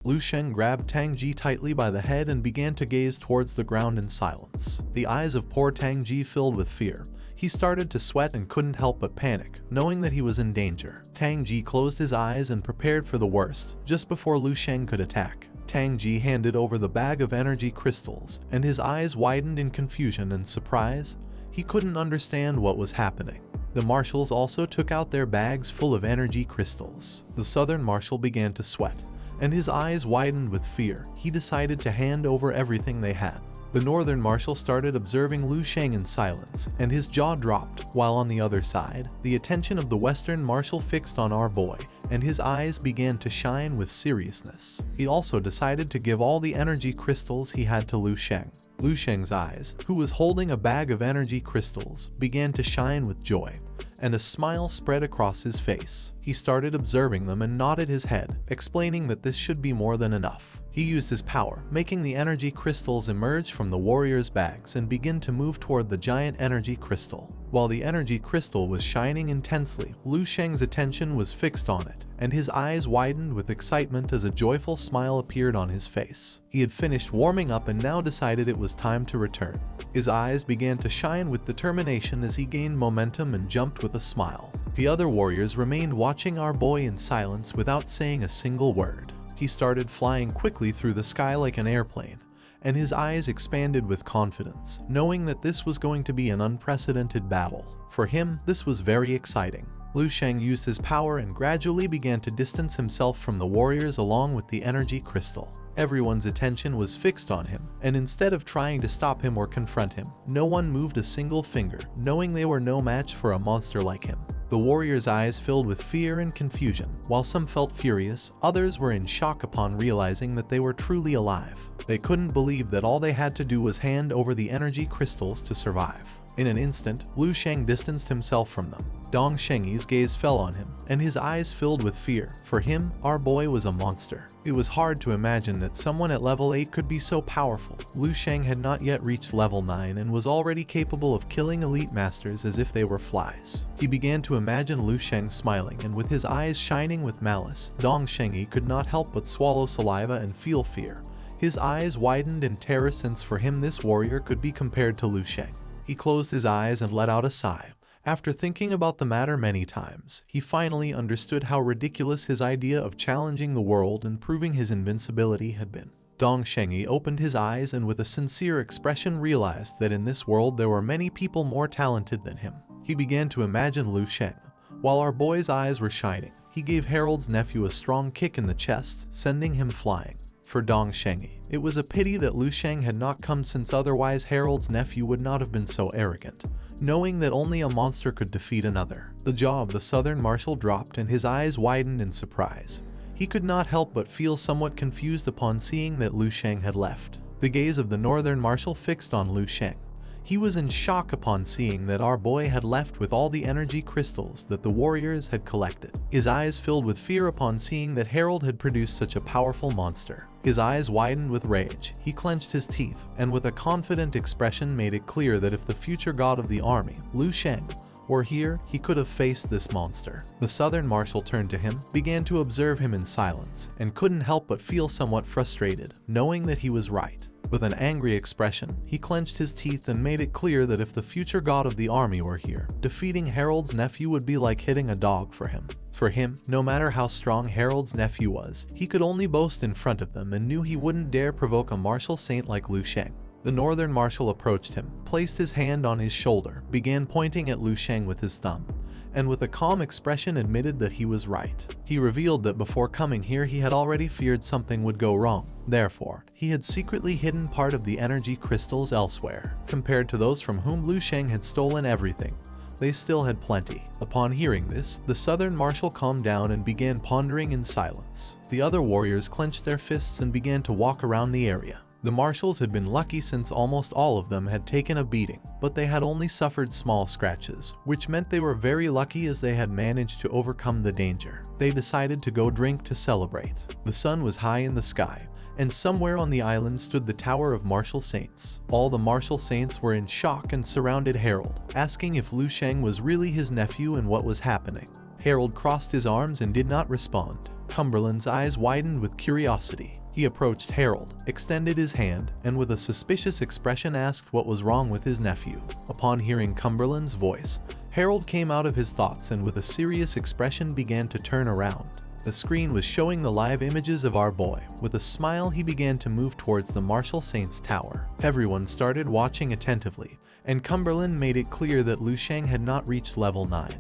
Lu Sheng grabbed Tang Ji tightly by the head and began to gaze towards the ground in silence. The eyes of poor Tang Ji filled with fear. He started to sweat and couldn't help but panic, knowing that he was in danger. Tang Ji closed his eyes and prepared for the worst, just before Lu Sheng could attack. Tang Ji handed over the bag of energy crystals, and his eyes widened in confusion and surprise. He couldn't understand what was happening. The marshals also took out their bags full of energy crystals. The southern marshal began to sweat, and his eyes widened with fear. He decided to hand over everything they had. The northern marshal started observing Lu Sheng in silence, and his jaw dropped, while on the other side, the attention of the western marshal fixed on our boy, and his eyes began to shine with seriousness. He also decided to give all the energy crystals he had to Lu Sheng. Lu Sheng's eyes, who was holding a bag of energy crystals, began to shine with joy, and a smile spread across his face. He started observing them and nodded his head, explaining that this should be more than enough. He used his power, making the energy crystals emerge from the warrior's bags and begin to move toward the giant energy crystal. While the energy crystal was shining intensely, Lu Sheng's attention was fixed on it, and his eyes widened with excitement as a joyful smile appeared on his face. He had finished warming up and now decided it was time to return. His eyes began to shine with determination as he gained momentum and jumped with a smile. The other warriors remained watching our boy in silence without saying a single word. He started flying quickly through the sky like an airplane, and his eyes expanded with confidence, knowing that this was going to be an unprecedented battle. For him, this was very exciting. Lu Sheng used his power and gradually began to distance himself from the warriors along with the energy crystal. Everyone's attention was fixed on him, and instead of trying to stop him or confront him, no one moved a single finger, knowing they were no match for a monster like him. The warriors' eyes filled with fear and confusion. While some felt furious, others were in shock upon realizing that they were truly alive. They couldn't believe that all they had to do was hand over the energy crystals to survive. In an instant, Lu Sheng distanced himself from them. Dong Shengyi's gaze fell on him, and his eyes filled with fear. For him, our boy was a monster. It was hard to imagine that someone at level 8 could be so powerful. Lu Sheng had not yet reached level 9 and was already capable of killing elite masters as if they were flies. He began to imagine Lu Sheng smiling, and with his eyes shining with malice, Dong Shengyi could not help but swallow saliva and feel fear. His eyes widened in terror, since for him this warrior could be compared to Lu Sheng. He closed his eyes and let out a sigh. After thinking about the matter many times, he finally understood how ridiculous his idea of challenging the world and proving his invincibility had been. Dong Shengyi opened his eyes and with a sincere expression realized that in this world there were many people more talented than him. He began to imagine Lu Sheng. While our boy's eyes were shining, he gave Harold's nephew a strong kick in the chest, sending him flying. For Dong Shengyi, it was a pity that Lu Sheng had not come, since otherwise Harold's nephew would not have been so arrogant, knowing that only a monster could defeat another. The jaw of the southern marshal dropped and his eyes widened in surprise. He could not help but feel somewhat confused upon seeing that Lu Sheng had left. The gaze of the northern marshal fixed on Lu Sheng. He was in shock upon seeing that our boy had left with all the energy crystals that the warriors had collected. His eyes filled with fear upon seeing that Harold had produced such a powerful monster. His eyes widened with rage. He clenched his teeth, and with a confident expression made it clear that if the future god of the army, Lu Sheng, were here, he could have faced this monster. The southern marshal turned to him, began to observe him in silence, and couldn't help but feel somewhat frustrated, knowing that he was right. With an angry expression, he clenched his teeth and made it clear that if the future god of the army were here, defeating Harold's nephew would be like hitting a dog for him. For him, no matter how strong Harold's nephew was, he could only boast in front of them and knew he wouldn't dare provoke a martial saint like Lu Sheng. The northern marshal approached him, placed his hand on his shoulder, began pointing at Lu Sheng with his thumb, and with a calm expression admitted that he was right. He revealed that before coming here he had already feared something would go wrong. Therefore, he had secretly hidden part of the energy crystals elsewhere. Compared to those from whom Lu Sheng had stolen everything, they still had plenty. Upon hearing this, the southern marshal calmed down and began pondering in silence. The other warriors clenched their fists and began to walk around the area. The marshals had been lucky, since almost all of them had taken a beating, but they had only suffered small scratches, which meant they were very lucky as they had managed to overcome the danger. They decided to go drink to celebrate. The sun was high in the sky, and somewhere on the island stood the Tower of Martial Saints. All the Martial Saints were in shock and surrounded Harold, asking if Lu Sheng was really his nephew and what was happening. Harold crossed his arms and did not respond. Cumberland's eyes widened with curiosity. He approached Harold, extended his hand, and with a suspicious expression asked what was wrong with his nephew. Upon hearing Cumberland's voice, Harold came out of his thoughts and with a serious expression began to turn around. The screen was showing the live images of our boy. With a smile, he began to move towards the Martial Saints Tower. Everyone started watching attentively, and Cumberland made it clear that Luang had not reached level 9,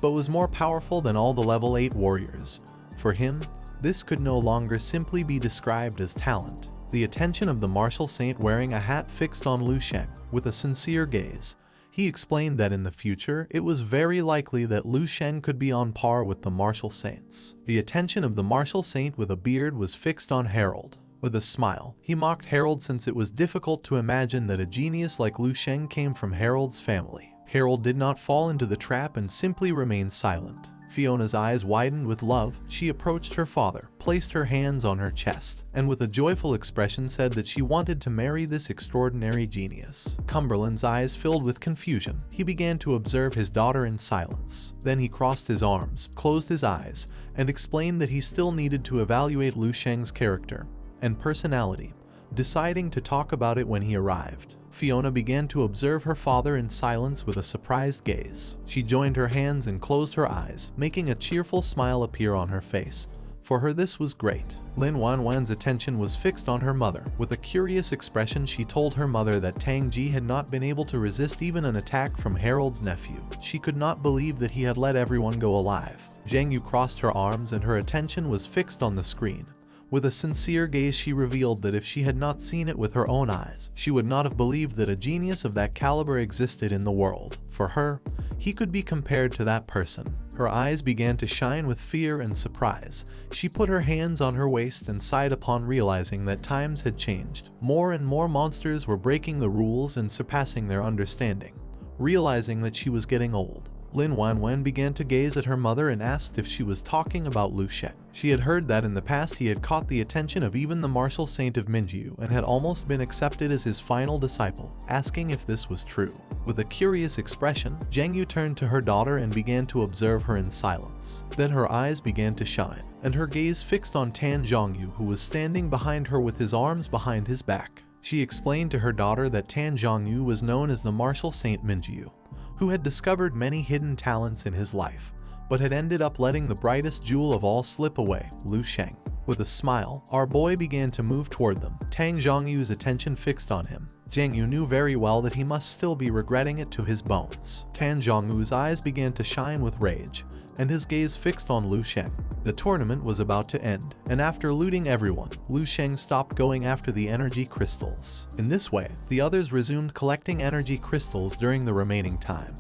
but was more powerful than all the level 8 warriors. For him, this could no longer simply be described as talent. The attention of the Martial Saint wearing a hat fixed on Luang with a sincere gaze. He explained that in the future, it was very likely that Luang could be on par with the Martial Saints. The attention of the Martial Saint with a beard was fixed on Harold. With a smile, he mocked Harold since it was difficult to imagine that a genius like Luang came from Harold's family. Harold did not fall into the trap and simply remained silent. Fiona's eyes widened with love. She approached her father, placed her hands on her chest, and with a joyful expression said that she wanted to marry this extraordinary genius. Cumberland's eyes filled with confusion. He began to observe his daughter in silence. Then he crossed his arms, closed his eyes, and explained that he still needed to evaluate Luang's character and personality, deciding to talk about it when he arrived. Fiona began to observe her father in silence with a surprised gaze. She joined her hands and closed her eyes, making a cheerful smile appear on her face. For her, this was great. Lin Wanwan's attention was fixed on her mother. With a curious expression, she told her mother that Tang Ji had not been able to resist even an attack from Harold's nephew. She could not believe that he had let everyone go alive. Zhang Yu crossed her arms and her attention was fixed on the screen. With a sincere gaze, she revealed that if she had not seen it with her own eyes, she would not have believed that a genius of that caliber existed in the world. For her, he could be compared to that person. Her eyes began to shine with fear and surprise. She put her hands on her waist and sighed upon realizing that times had changed. More and more monsters were breaking the rules and surpassing their understanding. Realizing that she was getting old, Lin Wanwan began to gaze at her mother and asked if she was talking about Luang. She had heard that in the past he had caught the attention of even the Martial Saint of Minjiu and had almost been accepted as his final disciple, asking if this was true. With a curious expression, Zhang Yu turned to her daughter and began to observe her in silence. Then her eyes began to shine, and her gaze fixed on Tan Zhongyu, who was standing behind her with his arms behind his back. She explained to her daughter that Tan Zhongyu was known as the Martial Saint Minjiu, who had discovered many hidden talents in his life, but had ended up letting the brightest jewel of all slip away, Luang. With a smile, our boy began to move toward them, Tang Zhongyu's attention fixed on him. Zhang Yu knew very well that he must still be regretting it to his bones. Tan Zhongyu's eyes began to shine with rage, and his gaze fixed on Luang. The tournament was about to end, and after looting everyone, Luang stopped going after the energy crystals. In this way, the others resumed collecting energy crystals during the remaining time,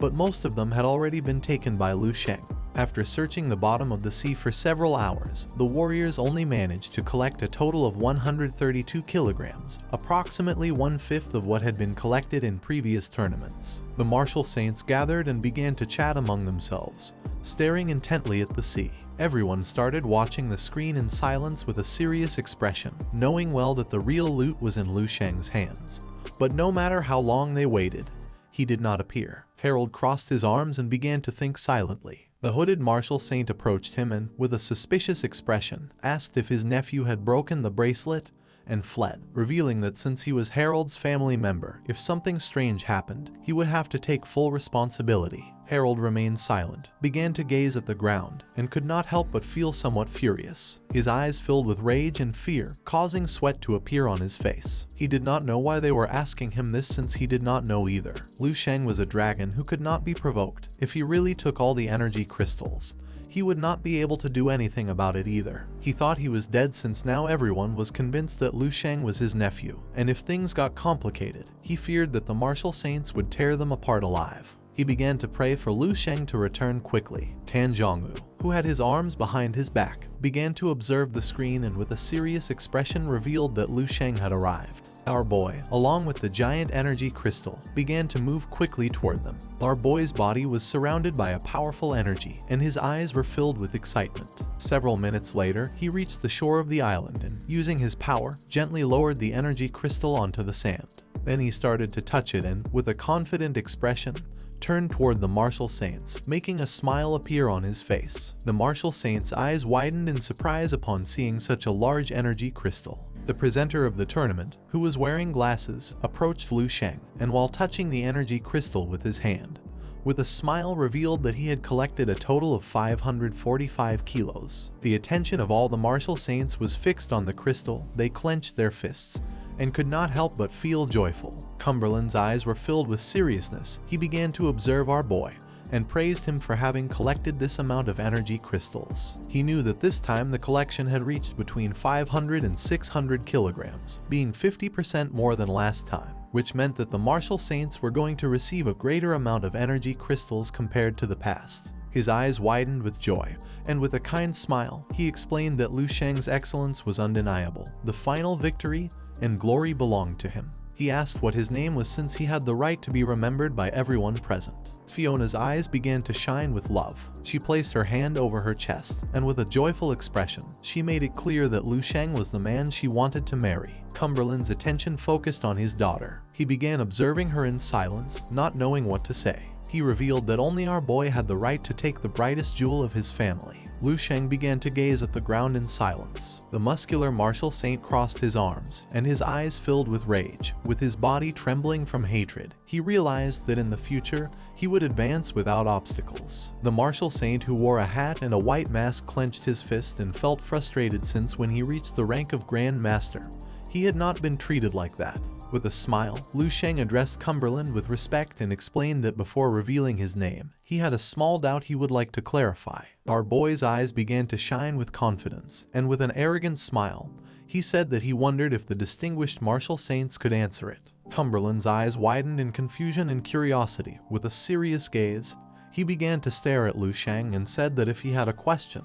but most of them had already been taken by Luang. After searching the bottom of the sea for several hours, the warriors only managed to collect a total of 132 kilograms, approximately 1/5 of what had been collected in previous tournaments. The Martial Saints gathered and began to chat among themselves, staring intently at the sea. Everyone started watching the screen in silence with a serious expression, knowing well that the real loot was in Luang's hands. But no matter how long they waited, he did not appear. Harold crossed his arms and began to think silently. The hooded Martial Saint approached him and, with a suspicious expression, asked if his nephew had broken the bracelet and fled, revealing that since he was Harold's family member, if something strange happened, he would have to take full responsibility. Harold remained silent, began to gaze at the ground, and could not help but feel somewhat furious. His eyes filled with rage and fear, causing sweat to appear on his face. He did not know why they were asking him this since he did not know either. Luang was a dragon who could not be provoked. If he really took all the energy crystals, he would not be able to do anything about it either. He thought he was dead since now everyone was convinced that Luang was his nephew, and if things got complicated, he feared that the Martial Saints would tear them apart alive. He began to pray for Luang to return quickly. Tan Zhongyu, who had his arms behind his back, began to observe the screen and with a serious expression revealed that Luang had arrived. Our boy, along with the giant energy crystal, began to move quickly toward them. Our boy's body was surrounded by a powerful energy, and his eyes were filled with excitement. Several minutes later, he reached the shore of the island and, using his power, gently lowered the energy crystal onto the sand. Then he started to touch it and, with a confident expression, turned toward the martial saints, making a smile appear on his face. The martial saint's eyes widened in surprise upon seeing such a large energy crystal. The presenter of the tournament, who was wearing glasses, approached Lu Sheng, and while touching the energy crystal with his hand, with a smile revealed that he had collected a total of 545 kilos. The attention of all the martial saints was fixed on the crystal. They clenched their fists and could not help but feel joyful. Cumberland's eyes were filled with seriousness. He began to observe our boy and praised him for having collected this amount of energy crystals. He knew that this time the collection had reached between 500 and 600 kilograms, being 50% more than last time, which meant that the martial saints were going to receive a greater amount of energy crystals compared to the past. His eyes widened with joy, and with a kind smile, he explained that Lu Sheng's excellence was undeniable. The final victory and glory belonged to him. He asked what his name was since he had the right to be remembered by everyone present. Fiona's eyes began to shine with love. She placed her hand over her chest, and with a joyful expression, she made it clear that Lu Sheng was the man she wanted to marry. Cumberland's attention focused on his daughter. He began observing her in silence, not knowing what to say. He revealed that only our boy had the right to take the brightest jewel of his family. Lu Sheng began to gaze at the ground in silence. The muscular martial saint crossed his arms, and his eyes filled with rage. With his body trembling from hatred, he realized that in the future, he would advance without obstacles. The martial saint, who wore a hat and a white mask, clenched his fist and felt frustrated since when he reached the rank of Grand Master, he had not been treated like that. With a smile, Lu Sheng addressed Cumberland with respect and explained that before revealing his name, he had a small doubt he would like to clarify. Our boy's eyes began to shine with confidence, and with an arrogant smile, he said that he wondered if the distinguished martial saints could answer it. Cumberland's eyes widened in confusion and curiosity. With a serious gaze, he began to stare at Lu Sheng and said that if he had a question,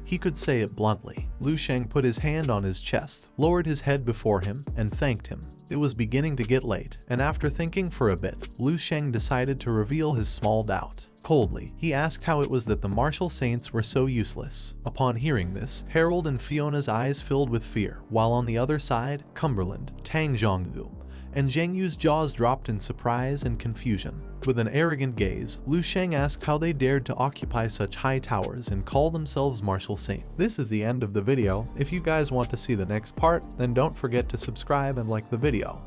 he could say it bluntly. Lu Sheng put his hand on his chest, lowered his head before him, and thanked him. It was beginning to get late, and after thinking for a bit, Lu Sheng decided to reveal his small doubt. Coldly, he asked how it was that the martial saints were so useless. Upon hearing this, Harold and Fiona's eyes filled with fear, while on the other side, Cumberland, Tang Zhongyu, and Zheng Yu's jaws dropped in surprise and confusion. With an arrogant gaze, Lu Sheng asked how they dared to occupy such high towers and call themselves martial saints. This is the end of the video. If you guys want to see the next part, then don't forget to subscribe and like the video.